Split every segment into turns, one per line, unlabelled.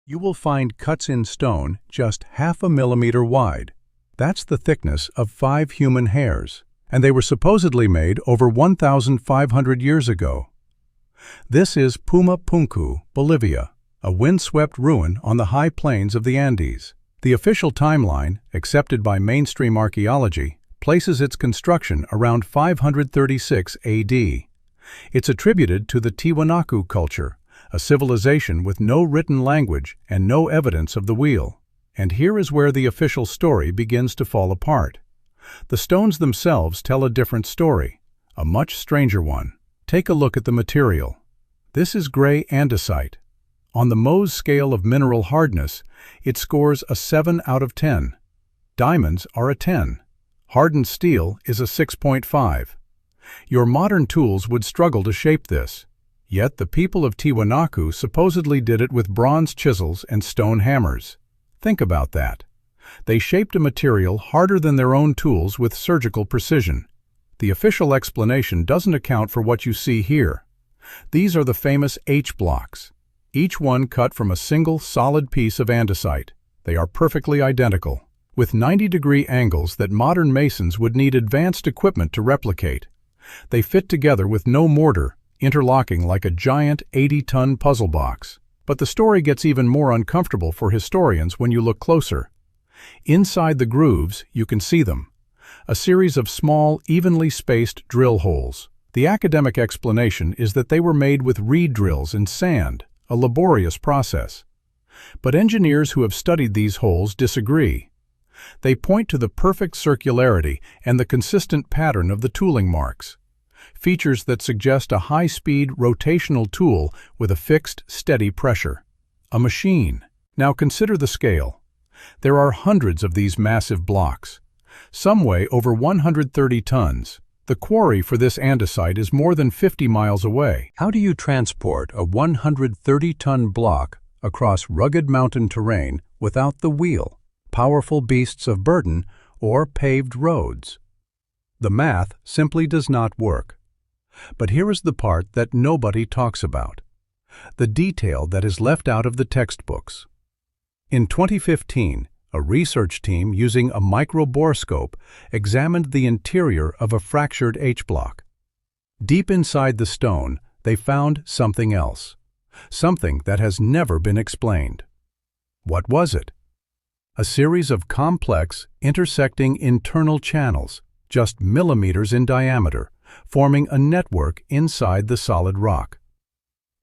you will find cuts in stone just half a millimeter wide. That's the thickness of 5 human hairs, and they were supposedly made over 1,500 years ago. This is Puma Punku, Bolivia, a windswept ruin on the high plains of the Andes. The official timeline, accepted by mainstream archaeology, places its construction around 536 AD. It's attributed to the Tiwanaku culture, a civilization with no written language and no evidence of the wheel. And here is where the official story begins to fall apart. The stones themselves tell a different story, a much stranger one. Take a look at the material. This is gray andesite. On the Mohs scale of mineral hardness, it scores a 7 out of 10. Diamonds are a 10. Hardened steel is a 6.5. Your modern tools would struggle to shape this. Yet the people of Tiwanaku supposedly did it with bronze chisels and stone hammers. Think about that. They shaped a material harder than their own tools with surgical precision. The official explanation doesn't account for what you see here. These are the famous H blocks, each one cut from a single solid piece of andesite. They are perfectly identical, with 90-degree angles that modern masons would need advanced equipment to replicate. They fit together with no mortar, interlocking like a giant 80-ton puzzle box. But the story gets even more uncomfortable for historians when you look closer. Inside the grooves, you can see them. A series of small, evenly spaced drill holes. The academic explanation is that they were made with reed drills in sand, a laborious process. But engineers who have studied these holes disagree. They point to the perfect circularity and the consistent pattern of the tooling marks, features that suggest a high-speed rotational tool with a fixed, steady pressure. A machine. Now consider the scale. There are hundreds of these massive blocks. Some weigh over 130 tons. The quarry for this andesite is more than 50 miles away. How do you transport a 130-ton block across rugged mountain terrain without the wheel, powerful beasts of burden, or paved roads? The math simply does not work. But here is the part that nobody talks about, the detail that is left out of the textbooks. In 2015, a research team using a microborescope examined the interior of a fractured H-block. Deep inside the stone, they found something else, something that has never been explained. What was it? A series of complex, intersecting internal channels, just millimeters in diameter, forming a network inside the solid rock.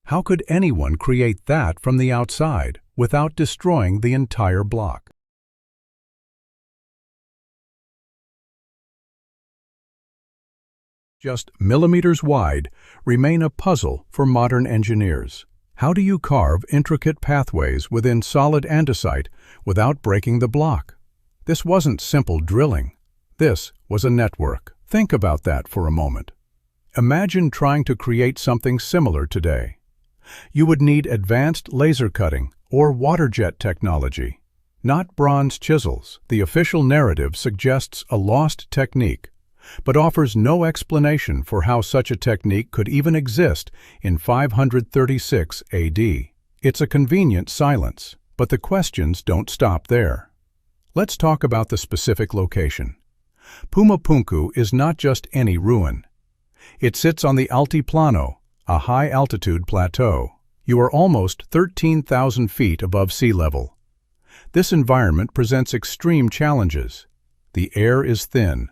How could anyone create that from the outside without destroying the entire block? Just millimeters wide, remain a puzzle for modern engineers. How do you carve intricate pathways within solid andesite without breaking the block? This wasn't simple drilling. This was a network. Think about that for a moment. Imagine trying to create something similar today. You would need advanced laser cutting or water jet technology, not bronze chisels. The official narrative suggests a lost technique, but offers no explanation for how such a technique could even exist in 536 AD. It's a convenient silence, but the questions don't stop there. Let's talk about the specific location. Puma Punku is not just any ruin. It sits on the Altiplano, a high-altitude plateau. You are almost 13,000 feet above sea level. This environment presents extreme challenges. The air is thin.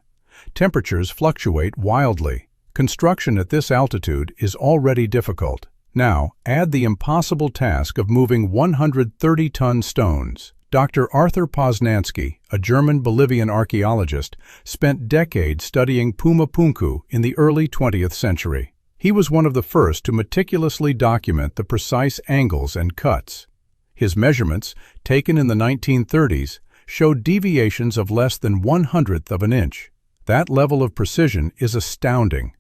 Temperatures fluctuate wildly. Construction at this altitude is already difficult. Now, add the impossible task of moving 130-ton stones. Dr. Arthur Poznański, a German-Bolivian archaeologist, spent decades studying Puma Punku in the early 20th century. He was one of the first to meticulously document the precise angles and cuts. His measurements, taken in the 1930s, showed deviations of less than 1/100th of an inch. That level of precision is astounding.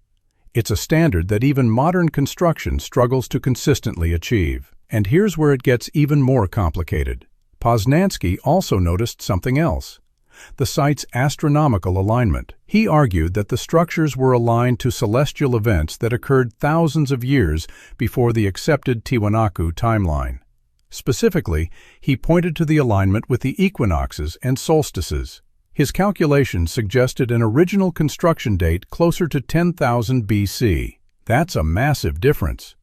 It's a standard that even modern construction struggles to consistently achieve. And here's where it gets even more complicated. Poznański also noticed something else: the site's astronomical alignment. He argued that the structures were aligned to celestial events that occurred thousands of years before the accepted Tiwanaku timeline. Specifically, he pointed to the alignment with the equinoxes and solstices. His calculations suggested an original construction date closer to 10,000 BC. That's a massive difference.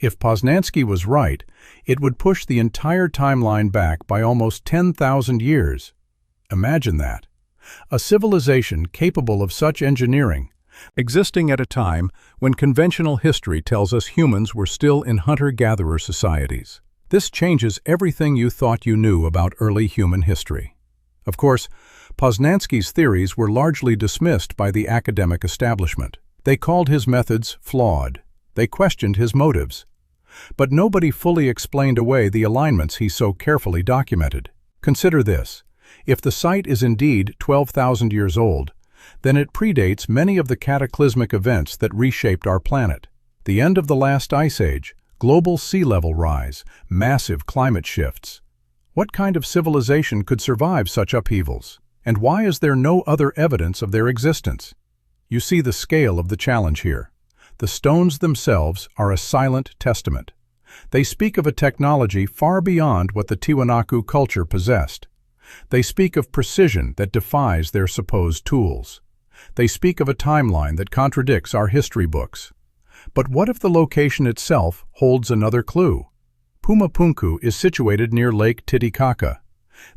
If Poznański was right, it would push the entire timeline back by almost 10,000 years. Imagine that. A civilization capable of such engineering, existing at a time when conventional history tells us humans were still in hunter-gatherer societies. This changes everything you thought you knew about early human history. Of course, Poznański's theories were largely dismissed by the academic establishment. They called his methods flawed. They questioned his motives. But nobody fully explained away the alignments he so carefully documented. Consider this. If the site is indeed 12,000 years old, then it predates many of the cataclysmic events that reshaped our planet. The end of the last ice age, global sea level rise, massive climate shifts. What kind of civilization could survive such upheavals? And why is there no other evidence of their existence? You see the scale of the challenge here. The stones themselves are a silent testament. They speak of a technology far beyond what the Tiwanaku culture possessed. They speak of precision that defies their supposed tools. They speak of a timeline that contradicts our history books. But what if the location itself holds another clue? Pumapunku is situated near Lake Titicaca.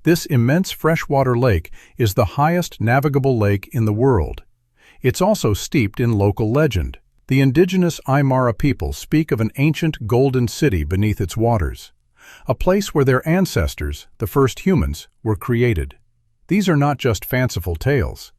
This immense freshwater lake is the highest navigable lake in the world. It's also steeped in local legend. The indigenous Aymara people speak of an ancient golden city beneath its waters, a place where their ancestors, the first humans, were created. These are not just fanciful tales.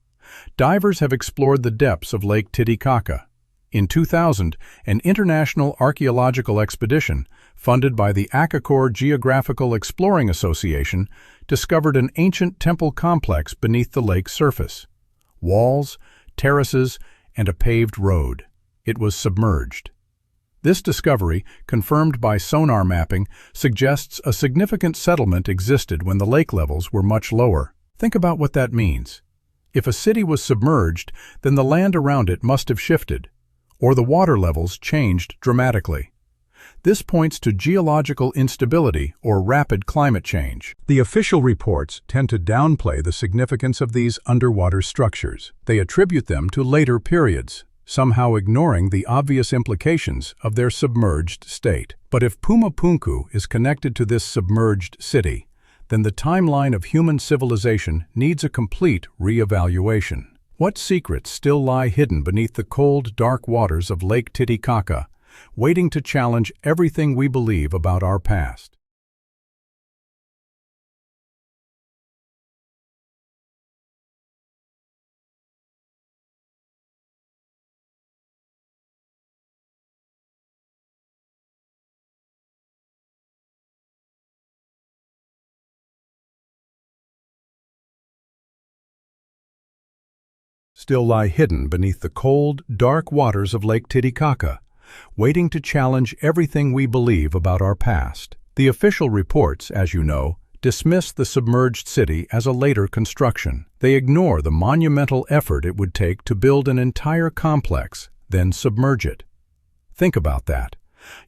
Divers have explored the depths of Lake Titicaca. In 2000, an international archaeological expedition, funded by the Akakor Geographical Exploring Association, discovered an ancient temple complex beneath the lake's surface. Walls, terraces, and a paved road. It was submerged. This discovery, confirmed by sonar mapping, suggests a significant settlement existed when the lake levels were much lower. Think about what that means. If a city was submerged, then the land around it must have shifted, or the water levels changed dramatically. This points to geological instability or rapid climate change. The official reports tend to downplay the significance of these underwater structures. They attribute them to later periods, somehow ignoring the obvious implications of their submerged state. But if Pumapunku is connected to this submerged city, then the timeline of human civilization needs a complete re-evaluation. What secrets still lie hidden beneath the cold, dark waters of Lake Titicaca, waiting to challenge everything we believe about our past? Still lie hidden beneath the cold, dark waters of Lake Titicaca, waiting to challenge everything we believe about our past. The official reports, as you know, dismiss the submerged city as a later construction. They ignore the monumental effort it would take to build an entire complex, then submerge it. Think about that.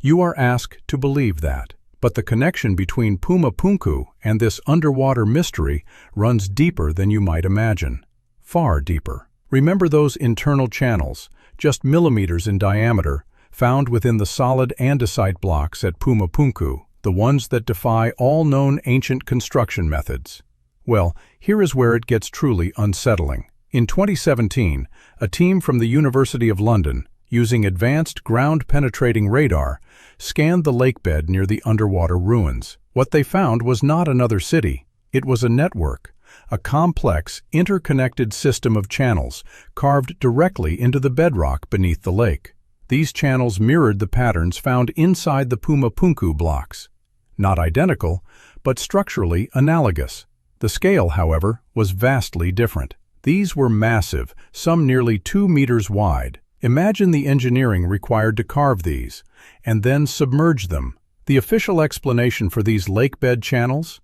You are asked to believe that. But the connection between Pumapunku and this underwater mystery runs deeper than you might imagine. Far deeper. Remember those internal channels, just millimeters in diameter, found within the solid andesite blocks at Pumapunku, the ones that defy all known ancient construction methods? Well, here is where it gets truly unsettling. In 2017, a team from the University of London, using advanced ground-penetrating radar, scanned the lakebed near the underwater ruins. What they found was not another city. It was a network, a complex, interconnected system of channels carved directly into the bedrock beneath the lake. These channels mirrored the patterns found inside the Pumapunku blocks. Not identical, but structurally analogous. The scale, however, was vastly different. These were massive, some nearly 2 meters wide. Imagine the engineering required to carve these, and then submerge them. The official explanation for these lakebed channels?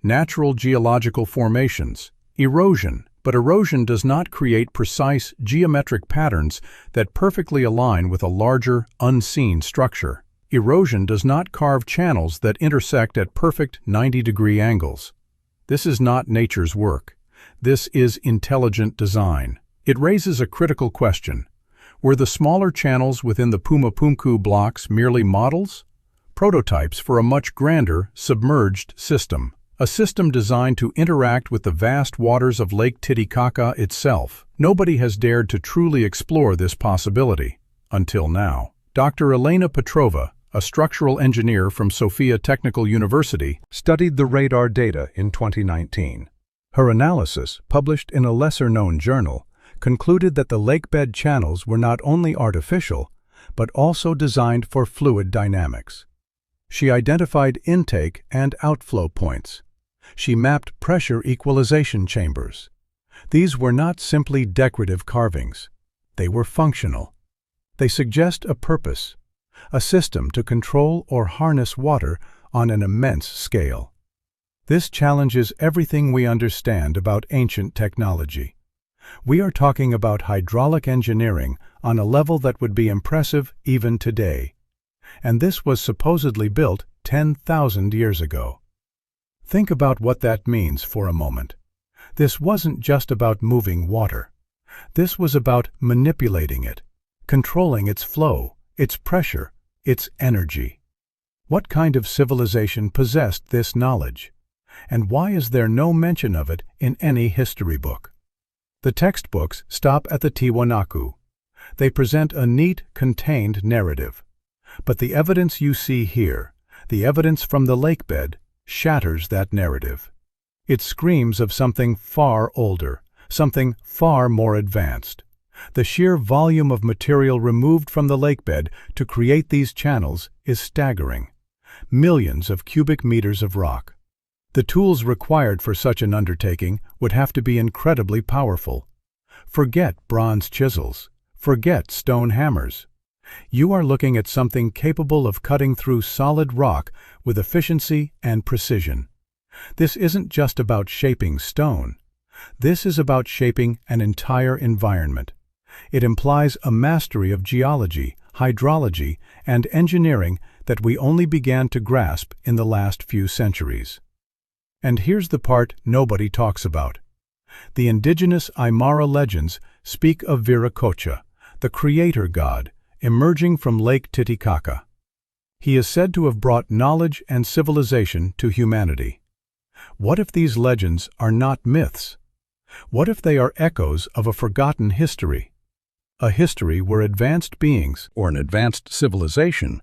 Natural geological formations, erosion. But erosion does not create precise geometric patterns that perfectly align with a larger, unseen structure. Erosion does not carve channels that intersect at perfect 90-degree angles. This is not nature's work. This is intelligent design. It raises a critical question. Were the smaller channels within the Pumapunku blocks merely models? Prototypes for a much grander, submerged system. A system designed to interact with the vast waters of Lake Titicaca itself. Nobody has dared to truly explore this possibility, until now. Dr. Elena Petrova, a structural engineer from Sofia Technical University, studied the radar data in 2019. Her analysis, published in a lesser-known journal, concluded that the lakebed channels were not only artificial, but also designed for fluid dynamics. She identified intake and outflow points. She mapped pressure equalization chambers. These were not simply decorative carvings. They were functional. They suggest a purpose, a system to control or harness water on an immense scale. This challenges everything we understand about ancient technology. We are talking about hydraulic engineering on a level that would be impressive even today. And this was supposedly built 10,000 years ago. Think about what that means for a moment. This wasn't just about moving water. This was about manipulating it, controlling its flow, its pressure, its energy. What kind of civilization possessed this knowledge? And why is there no mention of it in any history book? The textbooks stop at the Tiwanaku. They present a neat, contained narrative. But the evidence you see here, the evidence from the lakebed, shatters that narrative. It screams of something far older, something far more advanced. The sheer volume of material removed from the lakebed to create these channels is staggering. Millions of cubic meters of rock. The tools required for such an undertaking would have to be incredibly powerful. Forget bronze chisels. Forget stone hammers. You are looking at something capable of cutting through solid rock with efficiency and precision. This isn't just about shaping stone. This is about shaping an entire environment. It implies a mastery of geology, hydrology, and engineering that we only began to grasp in the last few centuries. And here's the part nobody talks about. The indigenous Aymara legends speak of Viracocha, the creator god, emerging from Lake Titicaca. He is said to have brought knowledge and civilization to humanity. What if these legends are not myths? What if they are echoes of a forgotten history? A history where advanced beings, or an advanced civilization,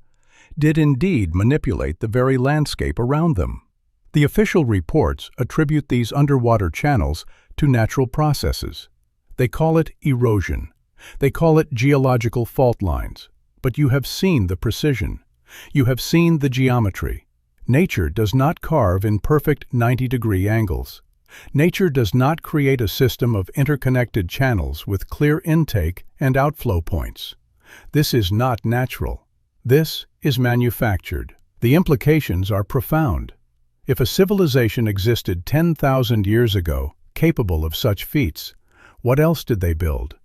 did indeed manipulate the very landscape around them. The official reports attribute these underwater channels to natural processes. They call it erosion. They call it geological fault lines. But you have seen the precision. You have seen the geometry. Nature does not carve in perfect 90-degree angles. Nature does not create a system of interconnected channels with clear intake and outflow points. This is not natural. This is manufactured. The implications are profound. If a civilization existed 10,000 years ago, capable of such feats, what else did they build?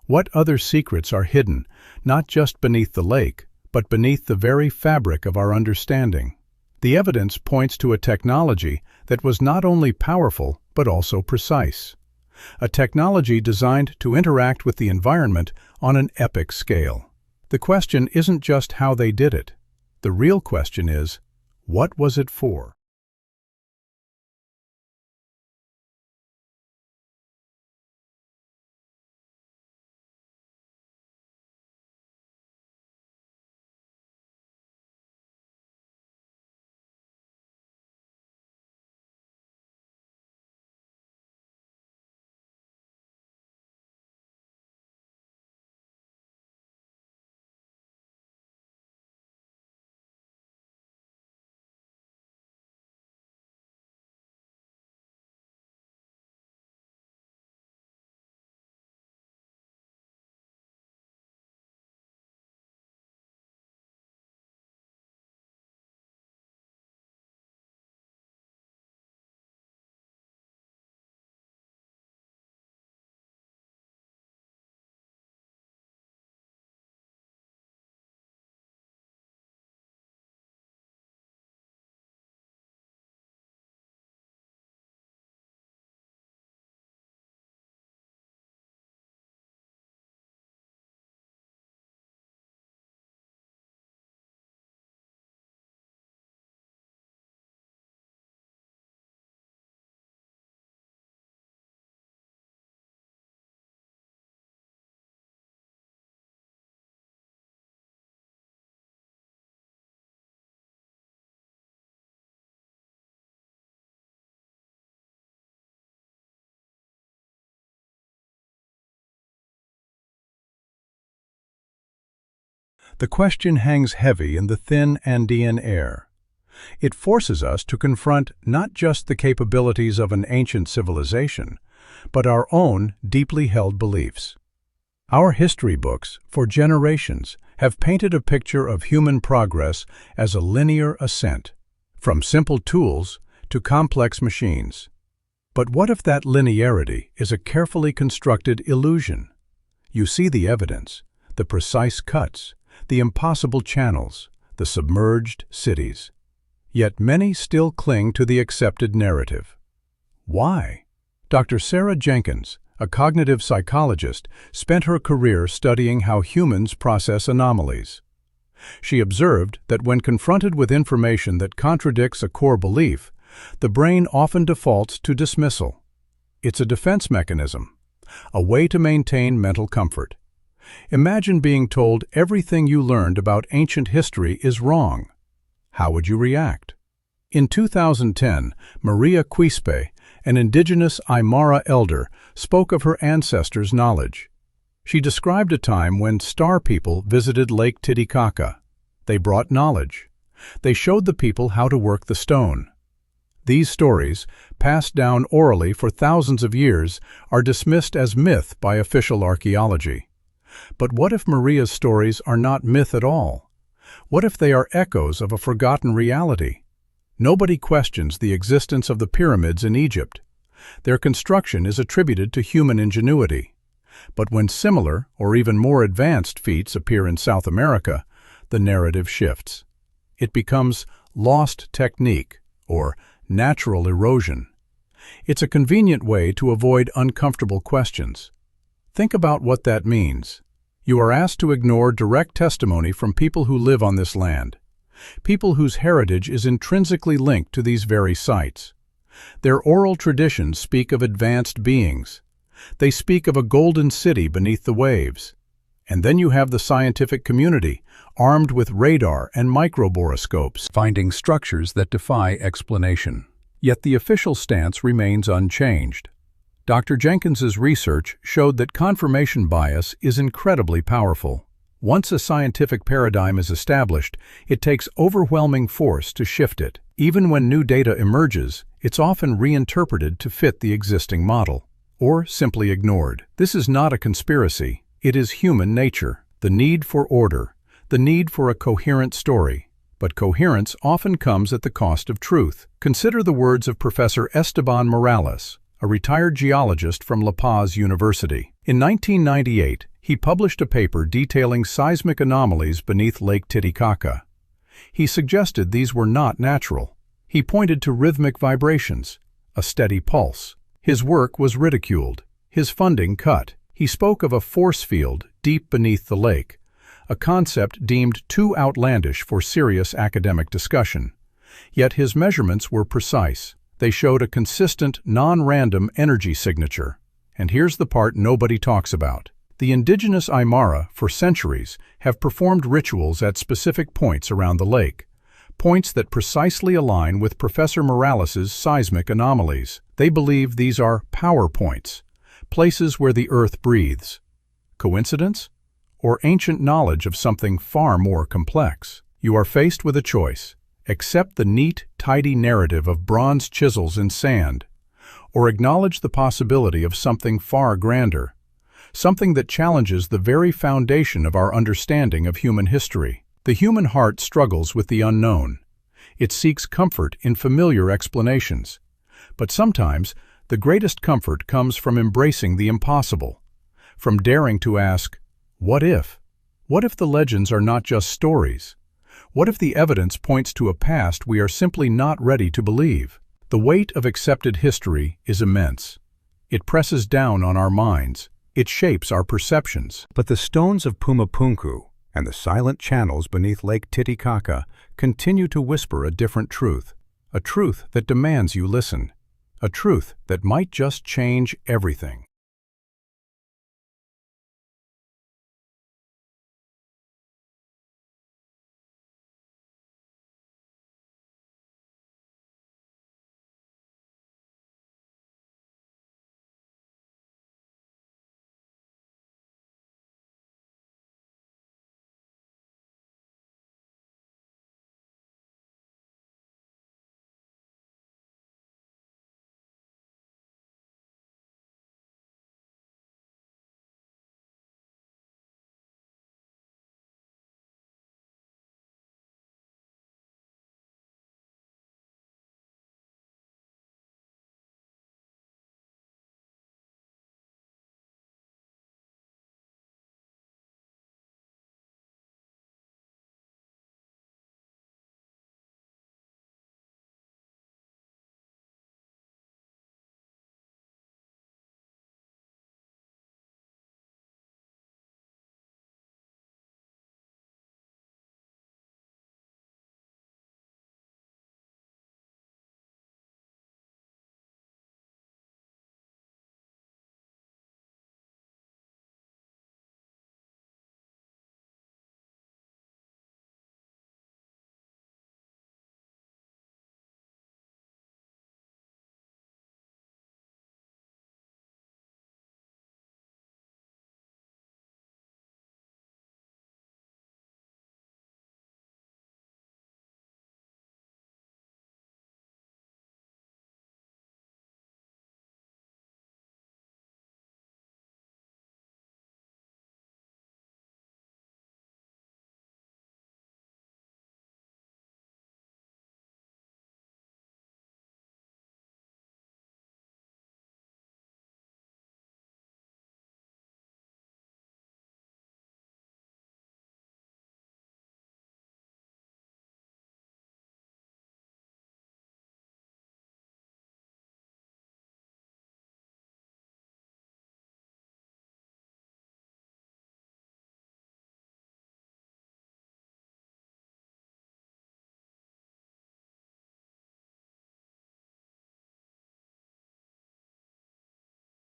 What other secrets are hidden, not just beneath the lake, but beneath the very fabric of our understanding? The evidence points to a technology that was not only powerful, but also precise. A technology designed to interact with the environment on an epic scale. The question isn't just how they did it. The real question is, what was it for? The question hangs heavy in the thin Andean air. It forces us to confront not just the capabilities of an ancient civilization, but our own deeply held beliefs. Our history books, for generations, have painted a picture of human progress as a linear ascent, from simple tools to complex machines. But what if that linearity is a carefully constructed illusion? You see the evidence, the precise cuts, the impossible channels, the submerged cities. Yet many still cling to the accepted narrative. Why? Dr. Sarah Jenkins, a cognitive psychologist, spent her career studying how humans process anomalies. She observed that when confronted with information that contradicts a core belief, the brain often defaults to dismissal. It's a defense mechanism, a way to maintain mental comfort. Imagine being told everything you learned about ancient history is wrong. How would you react? In 2010, Maria Quispe, an indigenous Aymara elder, spoke of her ancestors' knowledge. She described a time when star people visited Lake Titicaca. They brought knowledge. They showed the people how to work the stone. These stories, passed down orally for thousands of years, are dismissed as myth by official archaeology. But what if Maria's stories are not myth at all? What if they are echoes of a forgotten reality? Nobody questions the existence of the pyramids in Egypt. Their construction is attributed to human ingenuity. But when similar, or even more advanced feats appear in South America, the narrative shifts. It becomes lost technique, or natural erosion. It's a convenient way to avoid uncomfortable questions. Think about what that means. You are asked to ignore direct testimony from people who live on this land, people whose heritage is intrinsically linked to these very sites. Their oral traditions speak of advanced beings. They speak of a golden city beneath the waves. And then you have the scientific community, armed with radar and microboroscopes, finding structures that defy explanation. Yet the official stance remains unchanged. Dr. Jenkins's research showed that confirmation bias is incredibly powerful. Once a scientific paradigm is established, it takes overwhelming force to shift it. Even when new data emerges, it's often reinterpreted to fit the existing model, or simply ignored. This is not a conspiracy. It is human nature, the need for order, the need for a coherent story. But coherence often comes at the cost of truth. Consider the words of Professor Esteban Morales, a retired geologist from La Paz University. In 1998, he published a paper detailing seismic anomalies beneath Lake Titicaca. He suggested these were not natural. He pointed to rhythmic vibrations, a steady pulse. His work was ridiculed, his funding cut. He spoke of a force field deep beneath the lake, a concept deemed too outlandish for serious academic discussion. Yet his measurements were precise. They showed a consistent, non-random energy signature. And here's the part nobody talks about. The indigenous Aymara, for centuries, have performed rituals at specific points around the lake, points that precisely align with Professor Morales's seismic anomalies. They believe these are power points, places where the earth breathes. Coincidence? Or ancient knowledge of something far more complex? You are faced with a choice. Accept the neat, tidy narrative of bronze chisels in sand, or acknowledge the possibility of something far grander, something that challenges the very foundation of our understanding of human history. The human heart struggles with the unknown. It seeks comfort in familiar explanations. But sometimes, the greatest comfort comes from embracing the impossible, from daring to ask, what if? What if the legends are not just stories? What if the evidence points to a past we are simply not ready to believe? The weight of accepted history is immense. It presses down on our minds. It shapes our perceptions. But the stones of Pumapunku and the silent channels beneath Lake Titicaca continue to whisper a different truth, a truth that demands you listen, a truth that might just change everything.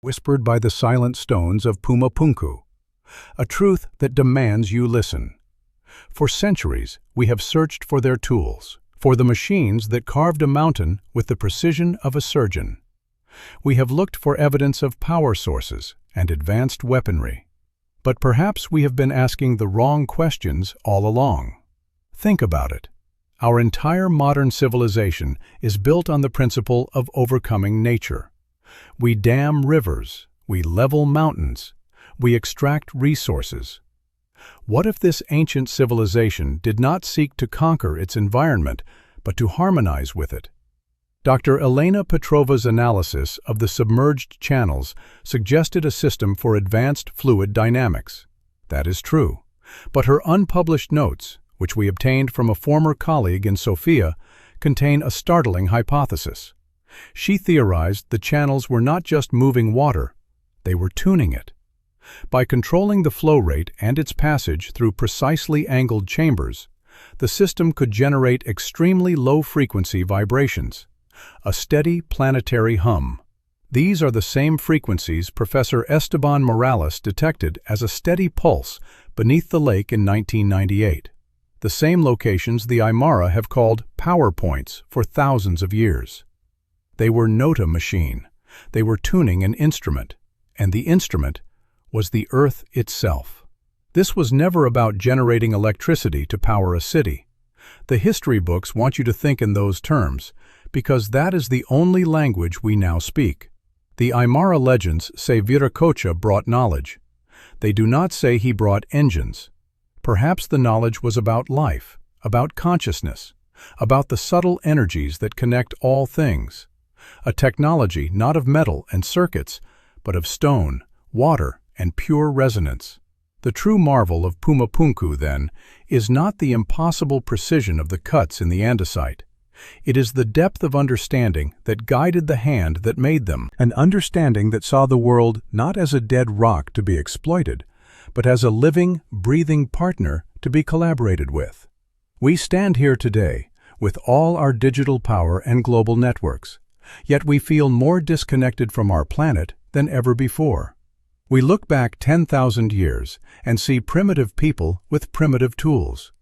whispered by the silent stones of Pumapunku, a truth that demands you listen. For centuries, we have searched for their tools, for the machines that carved a mountain with the precision of a surgeon. We have looked for evidence of power sources and advanced weaponry. But perhaps we have been asking the wrong questions all along. Think about it. Our entire modern civilization is built on the principle of overcoming nature. We dam rivers, we level mountains, we extract resources. What if this ancient civilization did not seek to conquer its environment, but to harmonize with it? Dr. Elena Petrova's analysis of the submerged channels suggested a system for advanced fluid dynamics. That is true. But her unpublished notes, which we obtained from a former colleague in Sofia, contain a startling hypothesis. She theorized the channels were not just moving water, they were tuning it. By controlling the flow rate and its passage through precisely angled chambers, the system could generate extremely low-frequency vibrations, a steady planetary hum. These are the same frequencies Professor Esteban Morales detected as a steady pulse beneath the lake in 1998. The same locations the Aymara have called power points for thousands of years. They were nota machine. They were tuning an instrument, and the instrument was the Earth itself. This was never about generating electricity to power a city. The history books want you to think in those terms, because that is the only language we now speak. The Aymara legends say Viracocha brought knowledge. They do not say he brought engines. Perhaps the knowledge was about life, about consciousness, about the subtle energies that connect all things. A technology not of metal and circuits, but of stone, water, and pure resonance. The true marvel of Pumapunku, then, is not the impossible precision of the cuts in the andesite. It is the depth of understanding that guided the hand that made them, an understanding that saw the world not as a dead rock to be exploited, but as a living, breathing partner to be collaborated with. We stand here today with all our digital power and global networks, yet we feel more disconnected from our planet than ever before. We look back 10,000 years and see primitive people with primitive tools.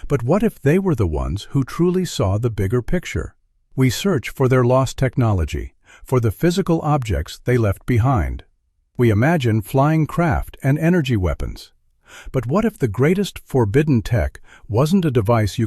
But what if they were the ones who truly saw the bigger picture? We search for their lost technology, for the physical objects they left behind. We imagine flying craft and energy weapons. But what if the greatest forbidden tech wasn't a device you could